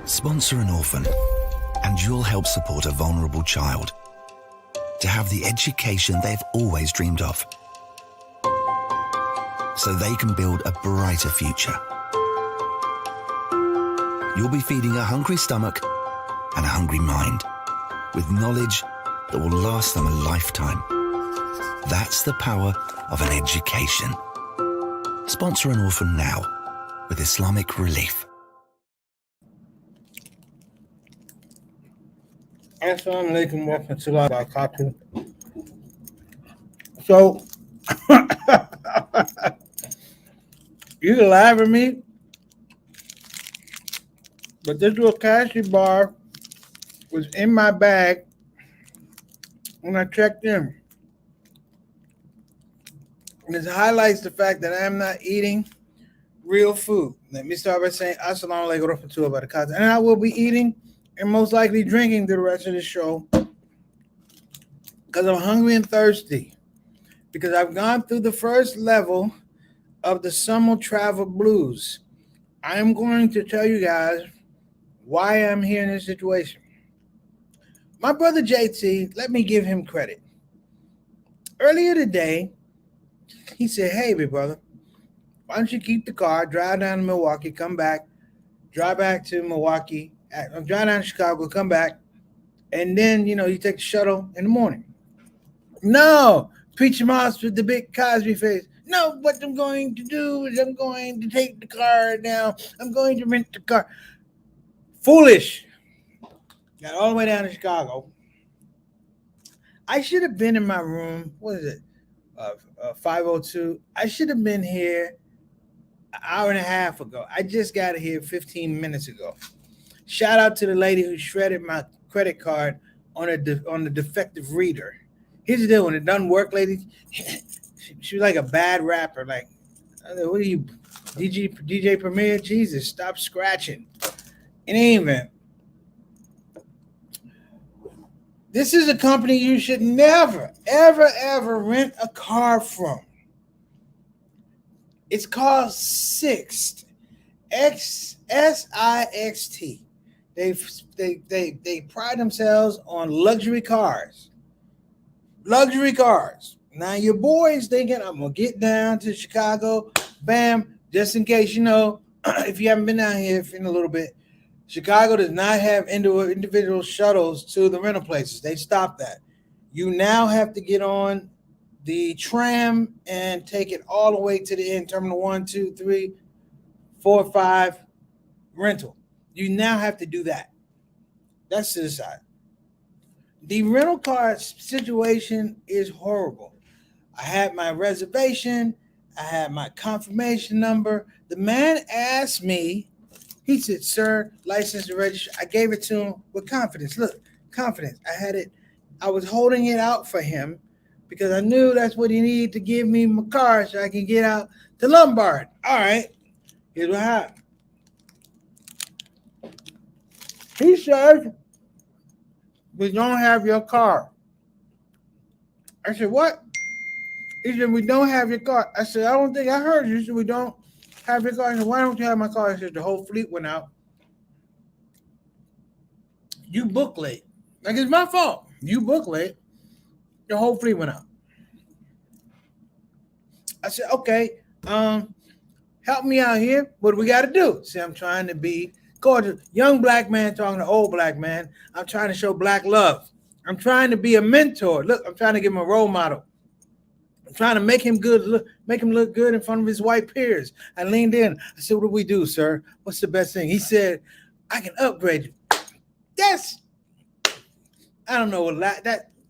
Sponsor an orphan, and you'll help support a vulnerable child to have the education they've always dreamed of, so they can build a brighter future. You'll be feeding a hungry stomach and a hungry mind with knowledge that will last them a lifetime. That's the power of an education. Sponsor an orphan now with Islamic Relief. Assalamu alaikum wa rahmatullahi wa barakatuh. So, you can laugh at me, but this little cashew bar was in my bag when I checked in. And this highlights the fact that I am not eating real food. Let me start by saying assalamu alaikum wa rahmatullahi wa barakatuh. And I will be eating and most likely drinking the rest of the show because I'm hungry and thirsty, because I've gone through the first level of the summer travel blues. I am going to tell you guys why I'm here in this situation. My brother JT, let me give him credit. Earlier today, he said, hey, big brother, why don't you keep the car, drive down to Milwaukee, come back, drive back to Milwaukee, drive down to Chicago, come back, and then, you take the shuttle in the morning. No, Preacher Moss with the big Cosby face. No, what I'm going to do is I'm going to take the car down. I'm going to rent the car. Foolish. Got all the way down to Chicago. I should have been in my room. What is it? 502. I should have been here an hour and a half ago. I just got here 15 minutes ago. Shout out to the lady who shredded my credit card on the defective reader. Here's the deal: when it doesn't work, lady, she was like a bad rapper. Like, what are you, DJ Premier? Jesus, stop scratching. In any event, this is a company you should never, ever, ever rent a car from. It's called Sixt, Sixt. They pride themselves on luxury cars. Luxury cars. Now your boy's thinking, I'm gonna get down to Chicago, bam, just in case if you haven't been down here in a little bit, Chicago does not have individual shuttles to the rental places. They stopped that. You now have to get on the tram and take it all the way to the end, terminal 1, 2, 3, 4, 5 rental. You now have to do that. That's to the side. The rental car situation is horrible. I had my reservation. I had my confirmation number. The man asked me, he said, sir, license and registration. I gave it to him with confidence. Look, confidence. I had it. I was holding it out for him because I knew that's what he needed to give me my car so I can get out to Lombard. All right. Here's what happened. He said, we don't have your car. I said, what? He said, we don't have your car. I said, I don't think I heard you. He said, we don't have your car. I said, why don't you have my car? He said, the whole fleet went out. You booked late. Like, it's my fault. You booked late. The whole fleet went out. I said, okay, help me out here. What do we got to do? See, I'm trying to be gorgeous. Young black man talking to old black man. I'm trying to show black love. I'm trying to be a mentor. Look, I'm trying to give him a role model. I'm trying to make him look good in front of his white peers. I leaned in. I said, what do we do, sir? What's the best thing? He said, I can upgrade you. Yes. I don't know what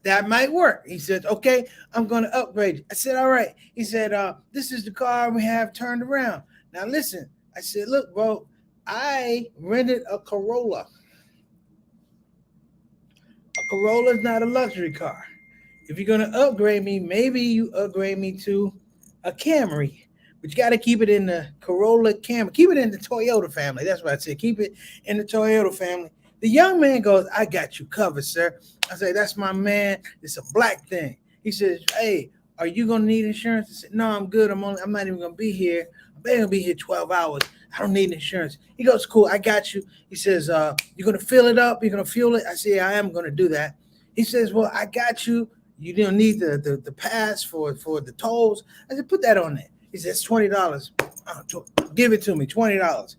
that might work. He said, okay, I'm going to upgrade you. I said, all right. He said, this is the car we have turned around. Now, listen. I said, look, bro, I rented a Corolla. A Corolla is not a luxury car. If you're going to upgrade me, maybe you upgrade me to a Camry. But you got to keep it in the Corolla Camry. Keep it in the Toyota family. That's what I said. Keep it in the Toyota family. The young man goes, I got you covered, sir. I say, that's my man. It's a black thing. He says, hey, are you going to need insurance? I said, no, I'm good. I'm not even going to be here. I'm going to be here 12 hours. I don't need insurance. He goes, cool, I got you. He says, you're going to fill it up? You're going to fuel it? I say, yeah, I am going to do that. He says, well, I got you. You don't need the pass for the tolls. I said, put that on there. He says, $20. Give it to me, $20.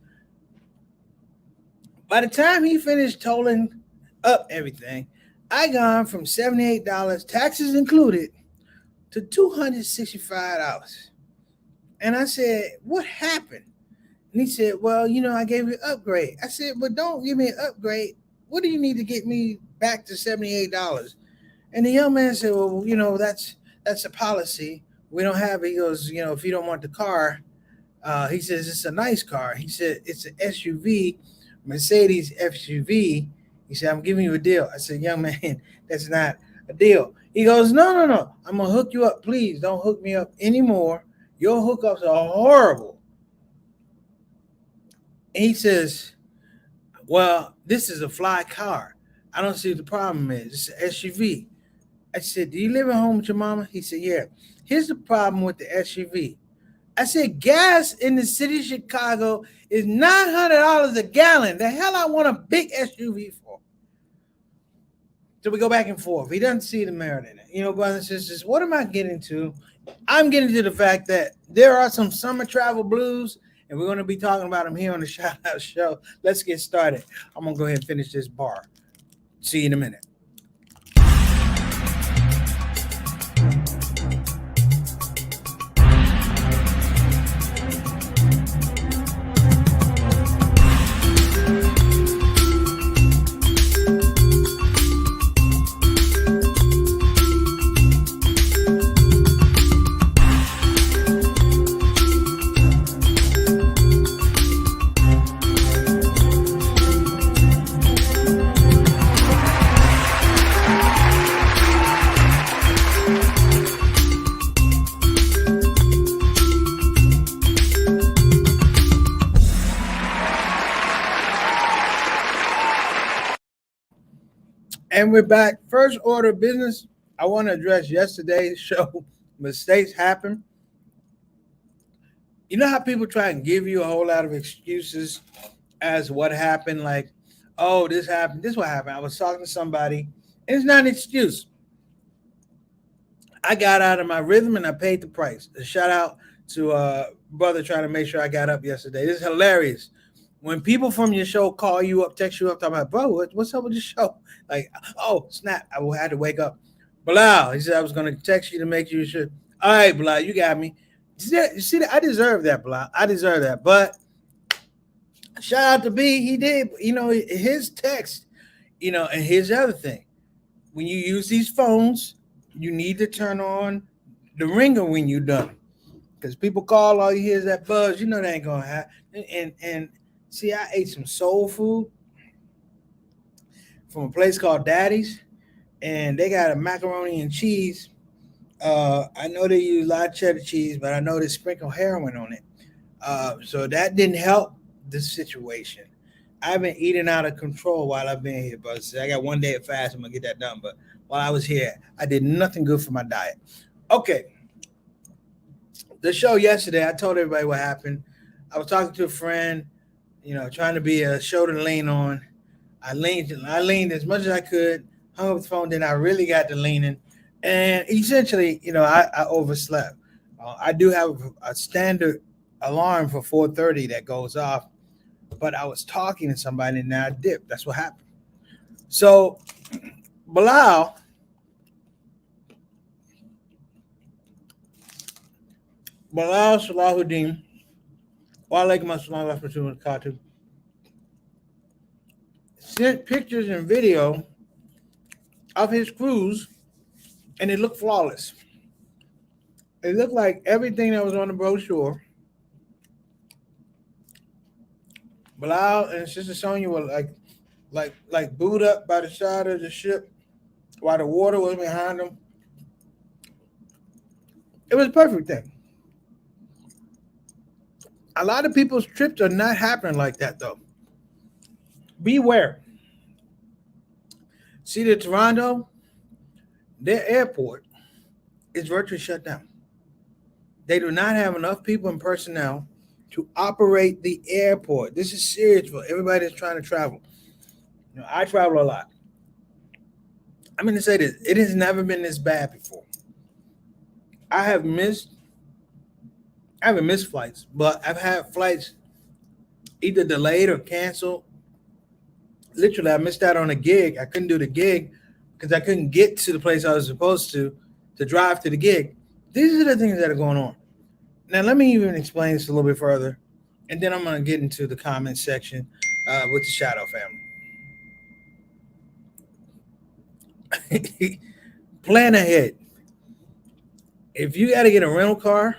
By the time he finished tolling up everything, I gone from $78, taxes included, to $265. And I said, what happened? And he said, well, I gave you an upgrade. I said, but don't give me an upgrade. What do you need to get me back to $78? And the young man said, well, that's a policy. We don't have it. He goes, if you don't want the car, he says, it's a nice car. He said, it's an SUV, Mercedes SUV. He said, I'm giving you a deal. I said, young man, that's not a deal. He goes, no. I'm going to hook you up. Please don't hook me up anymore. Your hookups are horrible. And he says, well, this is a fly car. I don't see what the problem is. It's an SUV. I said, do you live at home with your mama? He said, yeah. Here's the problem with the SUV. I said, gas in the city of Chicago is $900 a gallon. The hell I want a big SUV for? So we go back and forth. He doesn't see the merit in it. Brothers and sisters, what am I getting to? I'm getting to the fact that there are some summer travel blues, and we're going to be talking about them here on the Shout Out Show. Let's get started. I'm going to go ahead and finish this bar. See you in a minute. And we're back. First order of business, I want to address yesterday's show. Mistakes happen. You know how people try and give you a whole lot of excuses as what happened? Like, oh, this happened. This what happened. I was talking to somebody, and it's not an excuse. I got out of my rhythm, and I paid the price. A shout out to a brother trying to make sure I got up yesterday. This is hilarious. When people from your show call you up, text you up, talking about, bro, what's up with the show? Like, oh, snap, I had to wake up. Bilal, he said I was going to text you to make you sure. All right, Bilal, you got me. You see that? I deserve that, Bilal. I deserve that. But shout out to B, he did, his text, and here's the other thing. When you use these phones, you need to turn on the ringer when you're done. Because people call, all you hear is that buzz. That ain't going to happen. And see, I ate some soul food from a place called Daddy's, and they got a macaroni and cheese. I know they use a lot of cheddar cheese, but I know they sprinkle heroin on it. So that didn't help the situation. I've been eating out of control while I've been here, but I got one day of fast. I'm going to get that done. But while I was here, I did nothing good for my diet. Okay. The show yesterday, I told everybody what happened. I was talking to a friend, trying to be a shoulder to lean on. I leaned as much as I could, hung up the phone, then I really got to leaning. And essentially, I overslept. I do have a standard alarm for 4:30 that goes off, but I was talking to somebody and now I dipped. That's what happened. So, Bilal, Salahuddin, wa alaikum assalam wa rahmatullahi wa barakatuh, sent pictures and video of his cruise, and it looked flawless. It looked like everything that was on the brochure. Bilal and Sister Sonia were like booed up by the side of the ship while the water was behind them. It was a perfect thing. A lot of people's trips are not happening like that, though. Beware. See, the Toronto, their airport is virtually shut down. They do not have enough people and personnel to operate the airport. This is serious for everybody that's trying to travel. I travel a lot. I'm going to say this. It has never been this bad before. I have missed, I haven't missed flights, but I've had flights either delayed or canceled. Literally, I missed out on a gig. I couldn't do the gig because I couldn't get to the place I was supposed to drive to the gig. These are the things that are going on. Now, let me even explain this a little bit further, and then I'm going to get into the comment section with the ShOUT family. Plan ahead. If you got to get a rental car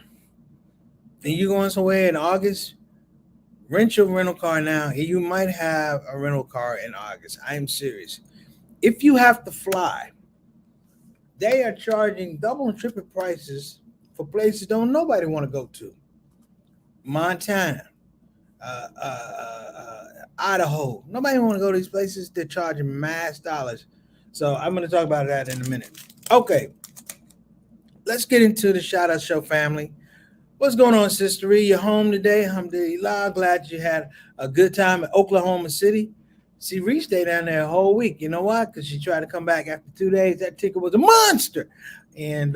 and you're going somewhere in August, rent your rental car now. You might have a rental car in August. I am serious. If you have to fly, they are charging double and triple prices for places don't nobody want to go to. Montana, Idaho. Nobody want to go to these places. They're charging mass dollars. So I'm going to talk about that in a minute. Okay, let's get into the ShOUT Show family. What's going on, Sister E? You're home today. Alhamdulillah. Glad you had a good time at Oklahoma City. See, Reese stayed down there a whole week. You know why? Because she tried to come back after 2 days. That ticket was a monster. And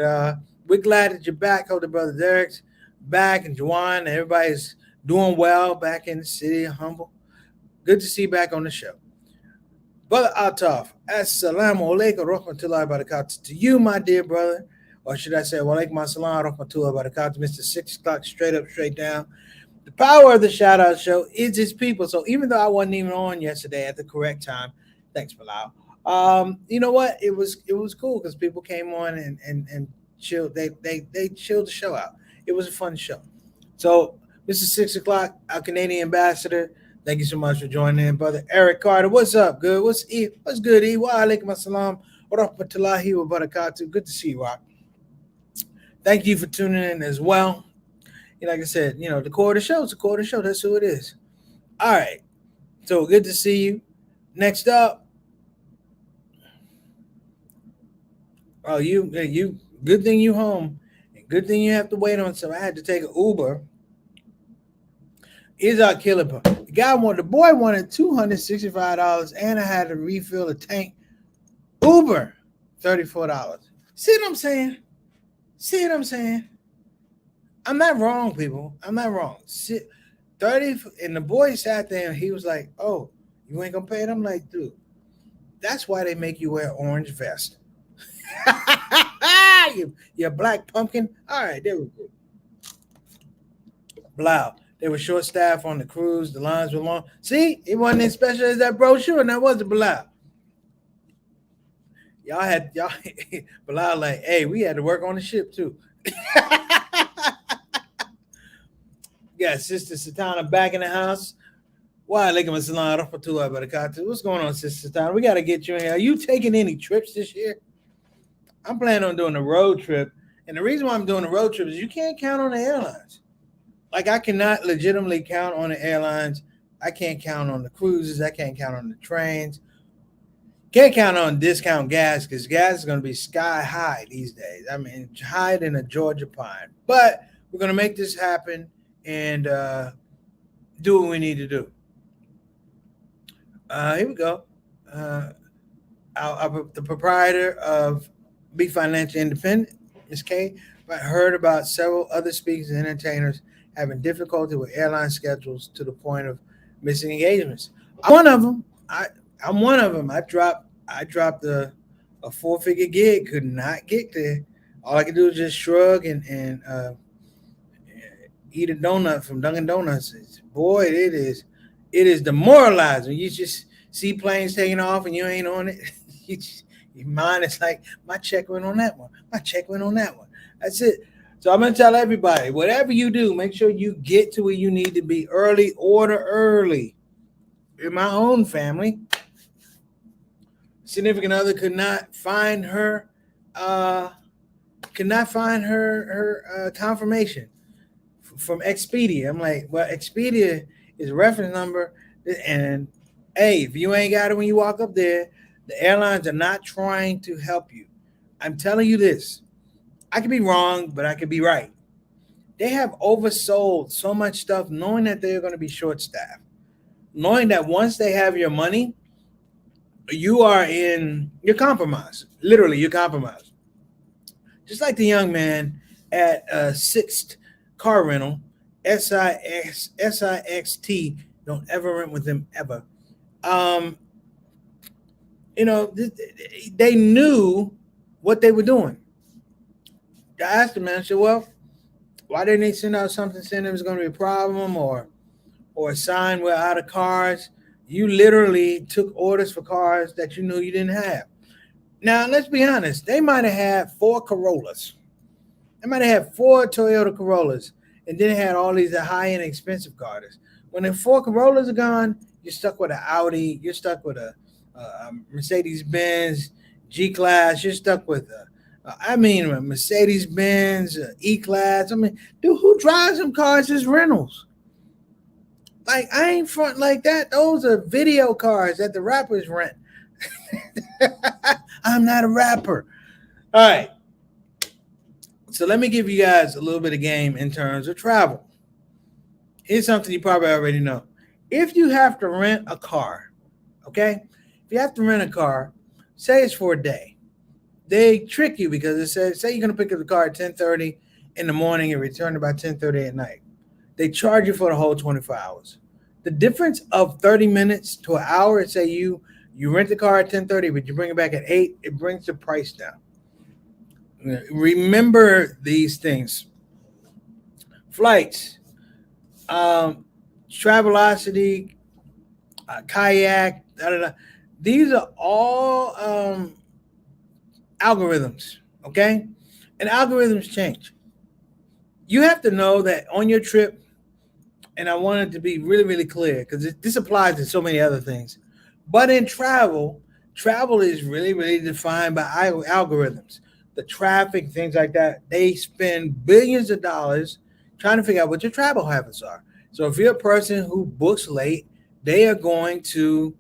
we're glad that you're back. Hope the brother Derek's back and Juwan and everybody's doing well back in the city of Humble. Good to see you back on the show. Brother Altaf, assalamu alaikum rahmatullahi barakatuh to you, my dear brother. Or should I say, wa alaikum assalam rahmatullahi barakatuh, Mr. 6 o'clock, straight up, straight down. The power of the ShOUT Show is its people. So even though I wasn't even on yesterday at the correct time, thanks, Bilal. You know what? It was cool because people came on and chilled. They chilled the show out. It was a fun show. So, Mr. 6 o'clock, our Canadian ambassador, thank you so much for joining in, brother Eric Carter. What's up? Good. What's good, E? Wa alaikum assalam wa rahmatullahi wa barakatuh. Good to see you, Rock. Thank you for tuning in as well. Like I said, the core of the show is the core of the show. That's who it is. All right. So good to see you. Next up. Oh, you good thing you home. Good thing you have to wait on some. I had to take an Uber. Is our killer. The boy wanted $265 and I had to refill the tank. Uber, $34. See what I'm saying? I'm not wrong, people. I'm not wrong. 30, and the boy sat there and he was like, "Oh, you ain't gonna pay it?" I'm like, dude, that's why they make you wear orange vest. you black pumpkin. All right, there we go. Blau. They were short staff on the cruise. The lines were long. See, it wasn't as special as that brochure, and that wasn't Blau. Y'all Blau like, hey, we had to work on the ship too. Yeah, Sister Satana back in the house. Why, alaikum assalam rahmatullahi wa barakatuh. What's going on, Sister Satana? We got to get you in here. Are you taking any trips this year? I'm planning on doing a road trip. And the reason why I'm doing a road trip is you can't count on the airlines. Like, I cannot legitimately count on the airlines. I can't count on the cruises. I can't count on the trains. Can't count on discount gas because gas is going to be sky high these days. I mean, higher than a Georgia pine. But we're going to make this happen and do what we need to do. Here we go. The proprietor of Be Financially Independent, Ms. K, heard about several other speakers and entertainers having difficulty with airline schedules to the point of missing engagements. I'm one of them. I dropped a 4-figure gig, could not get there. All I could do is just shrug and eat a donut from Dunkin' Donuts. Boy, it is demoralizing. You just see planes taking off and you ain't on it. Your mind is like, my check went on that one. My check went on that one. That's it. So I'm going to tell everybody, whatever you do, make sure you get to where you need to be early. Order early. In my own family, significant other could not find her confirmation from Expedia. I'm like, well, Expedia is a reference number, and hey, if you ain't got it when you walk up there, the airlines are not trying to help you. I'm telling you this. I could be wrong, but I could be right. They have oversold so much stuff, knowing that they're going to be short staffed, knowing that once they have your money, you're compromised. Literally, you're compromised. Just like the young man at Sixth Car Rental, SIXT. Don't ever rent with them ever. Um, they knew what they were doing. I asked the man, I said, well, why didn't they send out something saying there was going to be a problem or a sign we're out of cars? You literally took orders for cars that you knew you didn't have. Now, let's be honest. They might have had 4 Corollas. They might have had 4 Toyota Corollas and then had all these high-end expensive cars. When the 4 Corollas are gone, you're stuck with an Audi. You're stuck with a Mercedes-Benz G-Class. You're stuck with a Mercedes-Benz E-Class. I mean, dude, who drives them cars as rentals? Like, I ain't front like that. Those are video cars that the rappers rent. I'm not a rapper. All right. So let me give you guys a little bit of game in terms of travel. Here's something you probably already know. If you have to rent a car, okay? If you have to rent a car, say it's for a day. They trick you because it says, say you're going to pick up the car at 10:30 in the morning and return about 10:30 at night. They charge you for the whole 24 hours. The difference of 30 minutes to an hour, say you rent the car at 10:30, but you bring it back at 8, it brings the price down. Remember these things. Flights, Travelocity, Kayak, these are all algorithms, okay? And algorithms change. You have to know that on your trip, and I want it to be really, really clear because this applies to so many other things. But in travel is really, really defined by algorithms. The traffic, things like that, they spend billions of dollars trying to figure out what your travel habits are. So if you're a person who books late, they are going to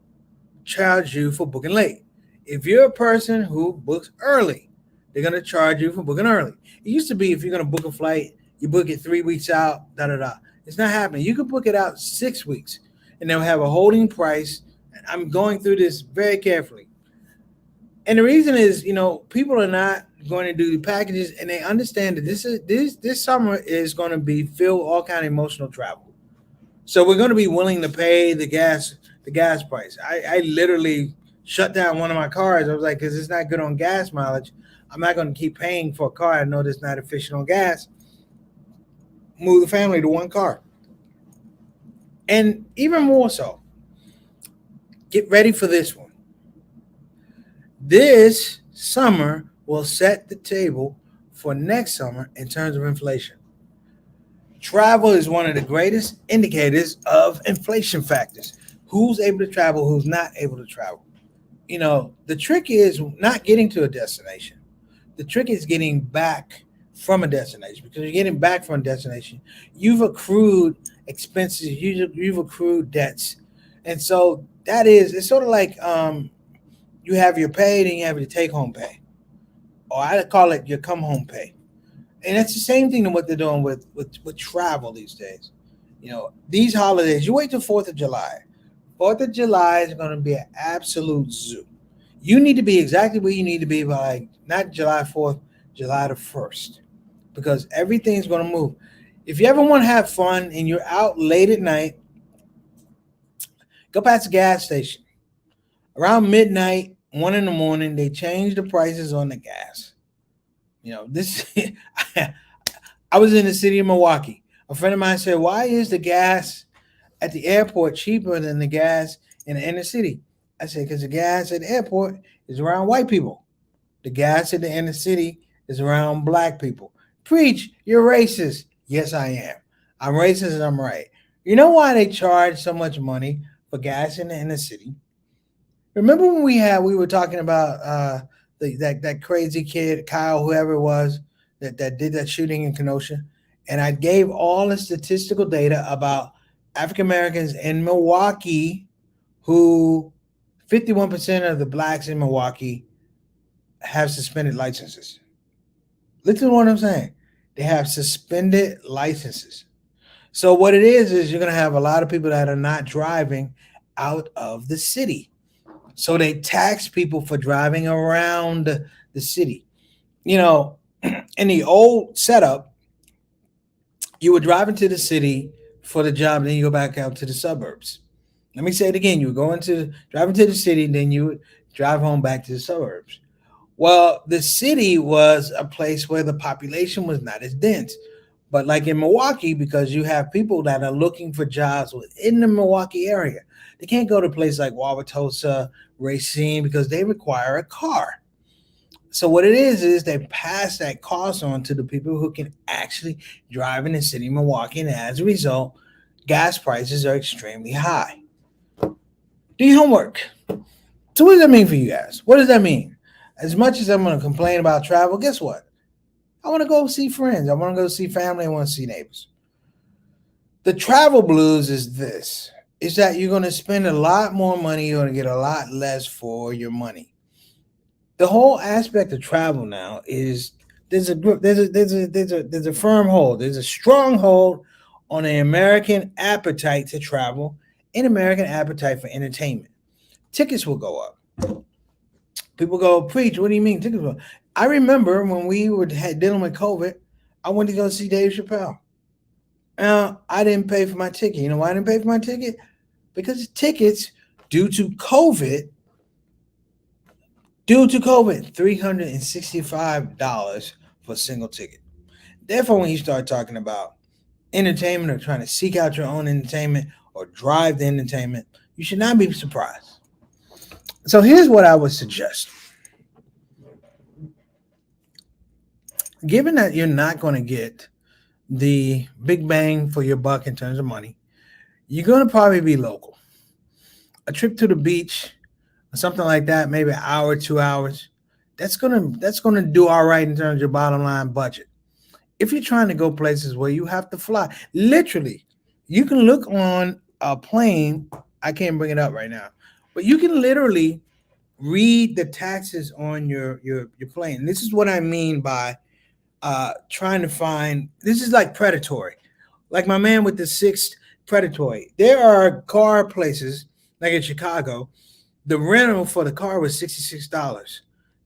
charge you for booking late. If you're a person who books early, they're going to charge you for booking early. It used to be if you're going to book a flight, you book it 3 weeks out, It's not happening. You can book it out 6 weeks, and they'll have a holding price. I'm going through this very carefully. And the reason is, people are not going to do the packages, and they understand that this summer is going to be filled with all kind of emotional travel. So we're going to be willing to pay the gas price. I literally shut down one of my cars. I was like, because it's not good on gas mileage. I'm not going to keep paying for a car I know that's not efficient on gas. Move the family to one car. And even more so, get ready for this one. This summer will set the table for next summer in terms of inflation. Travel is one of the greatest indicators of inflation factors. Who's able to travel, who's not able to travel. The trick is not getting to a destination. The trick is getting back from a destination, because you're getting back from a destination. You've accrued expenses, you've accrued debts. And so it's sort of like you have your pay, then you have your take home pay. Or I call it your come home pay. And it's the same thing to what they're doing with travel these days. These holidays, you wait till 4th of July. 4th of July is going to be an absolute zoo. You need to be exactly where you need to be by not July 4th, July the 1st, because everything's going to move. If you ever want to have fun and you're out late at night, go past the gas station. Around midnight, 1 in the morning, they change the prices on the gas. I was in the city of Milwaukee. A friend of mine said, why is the gas at the airport cheaper than the gas in the inner city? I said, because the gas at the airport is around white people. The gas in the inner city is around black people. Preach, you're racist. Yes, I am. I'm racist and I'm right. You know why they charge so much money for gas in the inner city? Remember when we were talking about that crazy kid, Kyle, whoever it was, that did that shooting in Kenosha? And I gave all the statistical data about African Americans in Milwaukee, who 51% of the blacks in Milwaukee have suspended licenses. Listen to what I'm saying. They have suspended licenses. So what it is you're going to have a lot of people that are not driving out of the city. So they tax people for driving around the city. You know, in the old setup, you would drive into the city for the job, then you go back out to the suburbs. Let me say it again. You would go into drive into the city, then you would drive home back to the suburbs. Well, the city was a place where the population was not as dense. But like in Milwaukee, because you have people that are looking for jobs within the Milwaukee area, they can't go to a place like Wauwatosa, Racine because they require a car. So what it is they pass that cost on to the people who can actually drive in the city of Milwaukee, and as a result, gas prices are extremely high. Do your homework. So what does that mean for you guys? What does that mean? As much as I'm going to complain about travel, guess what? I want to go see friends. I want to go see family. I want to see neighbors. The travel blues is this. Is that you're going to spend a lot more money. You're going to get a lot less for your money. The whole aspect of travel now is there's a firm hold. There's a strong hold on the American appetite to travel and American appetite for entertainment. Tickets will go up. People go, preach, what do you mean tickets will? I remember when we were dealing with COVID, I went to go see Dave Chappelle. Now, I didn't pay for my ticket. You know why I didn't pay for my ticket? Because tickets, due to COVID, $365 for a single ticket. Therefore, when you start talking about entertainment or trying to seek out your own entertainment or drive the entertainment, you should not be surprised. So here's what I would suggest. Given that you're not going to get the big bang for your buck in terms of money, you're going to probably be local. A trip to the beach or something like that, maybe an hour, 2 hours, that's gonna do all right in terms of your bottom line budget. If you're trying to go places where you have to fly, literally, you can look on a plane. I can't bring it up right now, but you can literally read the taxes on your plane. And this is what I mean by trying to find. This is like predatory, like my man with the sixth predatory. There are car places like in Chicago. The rental for the car was $66.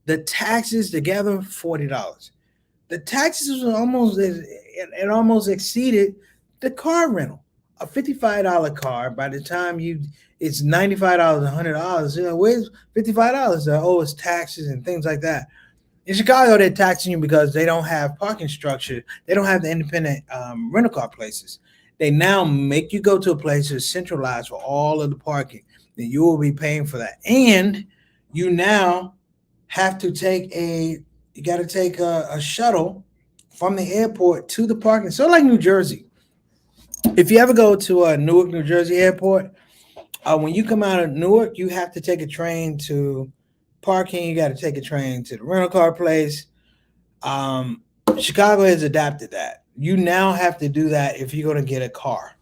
The taxes together $40. The taxes was almost exceeded the car rental. A $55 car, by the time it's $95, $100. You know, where's $55? Oh, it's taxes and things like that. In Chicago, they're taxing you because they don't have parking structure. They don't have the independent rental car places. They now make you go to a place that's centralized for all of the parking. Then you will be paying for that. And you now have to take a shuttle from the airport to the parking. So like New Jersey. If you ever go to Newark, New Jersey airport, when you come out of Newark, you have to take a train to parking. You got to take a train to the rental car place. Chicago has adapted that. You now have to do that if you're going to get a car.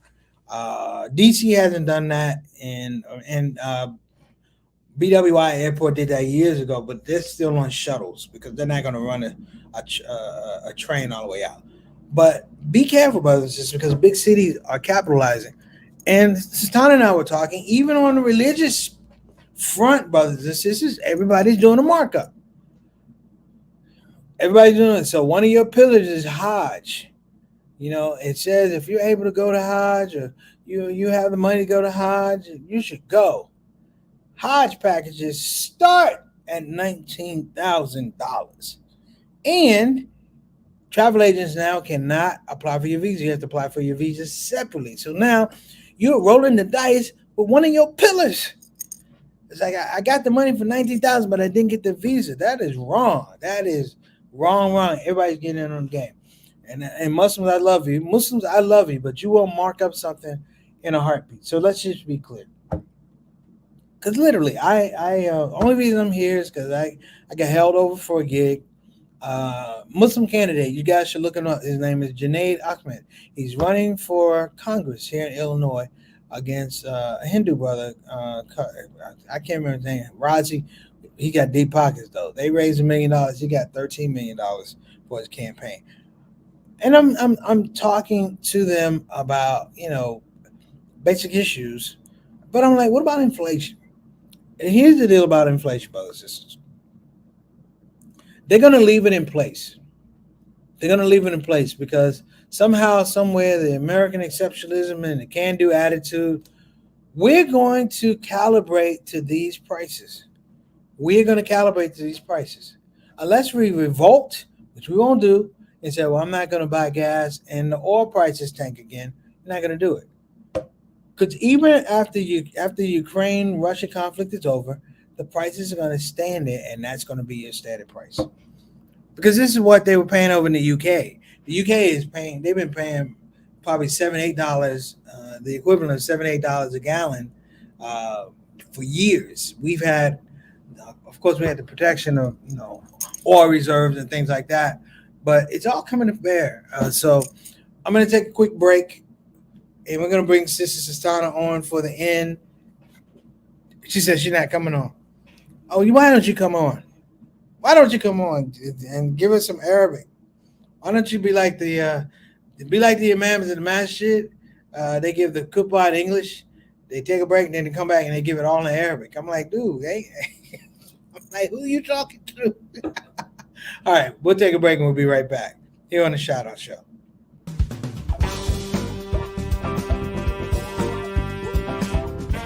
DC hasn't done that, and BWI Airport did that years ago, but they're still on shuttles because they're not going to run a train all the way out. But be careful, brothers and sisters, because big cities are capitalizing. And Satan and I were talking, even on the religious front, brothers and sisters, everybody's doing a markup. Everybody's doing it. So one of your pillars is Hajj. You know, it says if you're able to go to Hajj or you have the money to go to Hajj, you should go. Hajj packages start at $19,000. And travel agents now cannot apply for your visa. You have to apply for your visa separately. So now you're rolling the dice with one of your pillars. It's like I got the money for $19,000, but I didn't get the visa. That is wrong. That is wrong. Everybody's getting in on the game. And Muslims, I love you. Muslims, I love you, but you will mark up something in a heartbeat. So let's just be clear. Because literally, I only reason I'm here is because I got held over for a gig. Muslim candidate, you guys should look him up. His name is Junaid Ahmed. He's running for Congress here in Illinois against a Hindu brother. I can't remember his name. Razi. He got deep pockets though. They raised $1 million. He got $13 million for his campaign. And I'm talking to them about, basic issues. But I'm like, what about inflation? And here's the deal about inflation, brothers and sisters. They're gonna leave it in place. They're gonna leave it in place because somehow, somewhere, the American exceptionalism and the can-do attitude, we're going to calibrate to these prices. We're going to calibrate to these prices. Unless we revolt, which we won't do, and say, well, I'm not going to buy gas and the oil prices tank again, we're not going to do it. Because even after the Ukraine-Russia conflict is over, the prices are going to stay in there, and that's going to be your standard price. Because this is what they were paying over in the UK. The UK they've been paying probably $7-8, the equivalent of $7-8 a gallon for years. We've had, of course, we had the protection of oil reserves and things like that, but it's all coming to bear. So I'm going to take a quick break, and we're going to bring Sister Sistana on for the end. She says she's not coming on. Oh, why don't you come on? Why don't you come on and give us some Arabic? Why don't you be like the imams in the masjid? They give the khutbah in English. They take a break and then they come back and they give it all in Arabic. I'm like, dude, hey. I'm like, who are you talking to? All right, we'll take a break and we'll be right back here on the ShOUT Show.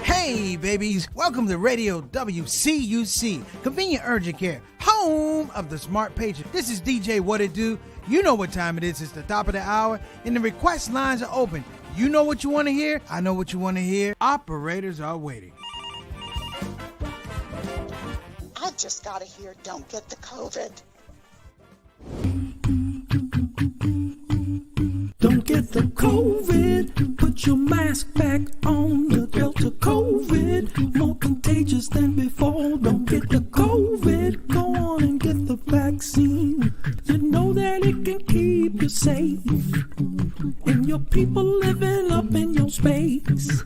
Hey, babies. Welcome to Radio WCUC, Convenient Urgent Care, home of the smart patient. This is DJ What It Do. You know what time it is. It's the top of the hour, and the request lines are open. You know what you want to hear. I know what you want to hear. Operators are waiting. I just got to hear, don't get the COVID. Don't get the COVID. Put your mask back on. The Delta COVID, more contagious than before. Don't get the COVID. Go on and get the vaccine. You know that it can keep you safe, and your people living up in your space.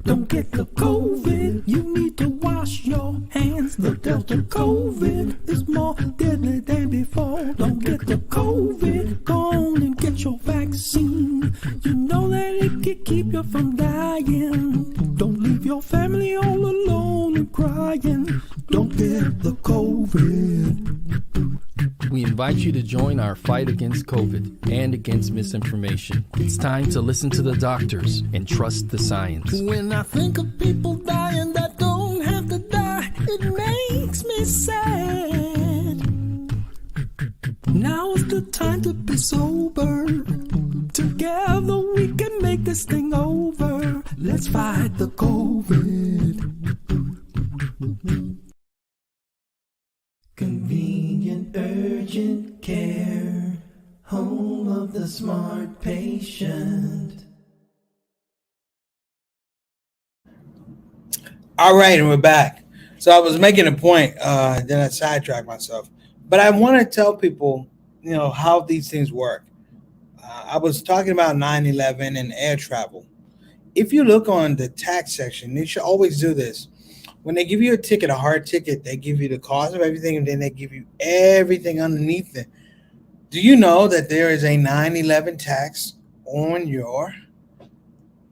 Don't get the COVID. You need to wash your hands. The Delta COVID is more deadly than before. Don't get the COVID. Go on and get your vaccine. You know that it can keep you from dying. Don't leave your family all alone and crying. Don't get the COVID. We invite you to join our fight against COVID and against misinformation. It's time to listen to the doctors and trust the science. When I think of people dying that don't have to die, it makes me sad. Now's the time to be sober. Together we can make this thing over. Let's fight the COVID. Convenient urgent care, home of the smart patient. All right, and we're back. So I was making a point, then I sidetracked myself. But I want to tell people, how these things work. I was talking about 9/11 and air travel. If you look on the tax section, they should always do this. When they give you a ticket, a hard ticket, they give you the cost of everything, and then they give you everything underneath it. Do you know that there is a 9/11 tax on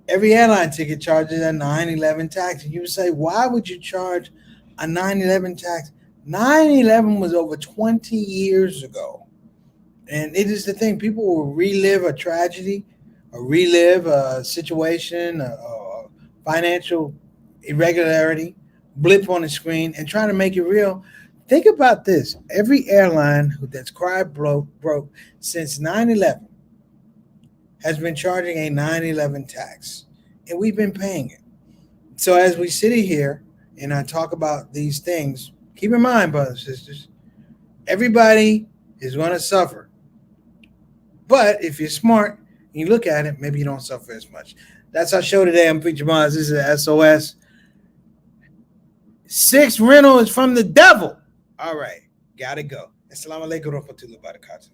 every airline ticket charges a 9/11 tax? And you would say, why would you charge a 9/11 tax? 9/11 was over 20 years ago. And it is the thing, people will relive a tragedy, or relive a situation, a financial irregularity, blip on the screen, and try to make it real. Think about this. Every airline that's cried broke since 9/11 has been charging a 9/11 tax, and we've been paying it. So as we sit here and I talk about these things, keep in mind, brothers and sisters, everybody is going to suffer. But if you're smart and you look at it, maybe you don't suffer as much. That's our show today. I'm Preacher Mars. This is SOS. 6 rental is from the devil. All right. Gotta go. Assalamu alaikum wa rahmatullahi wa barakatuh.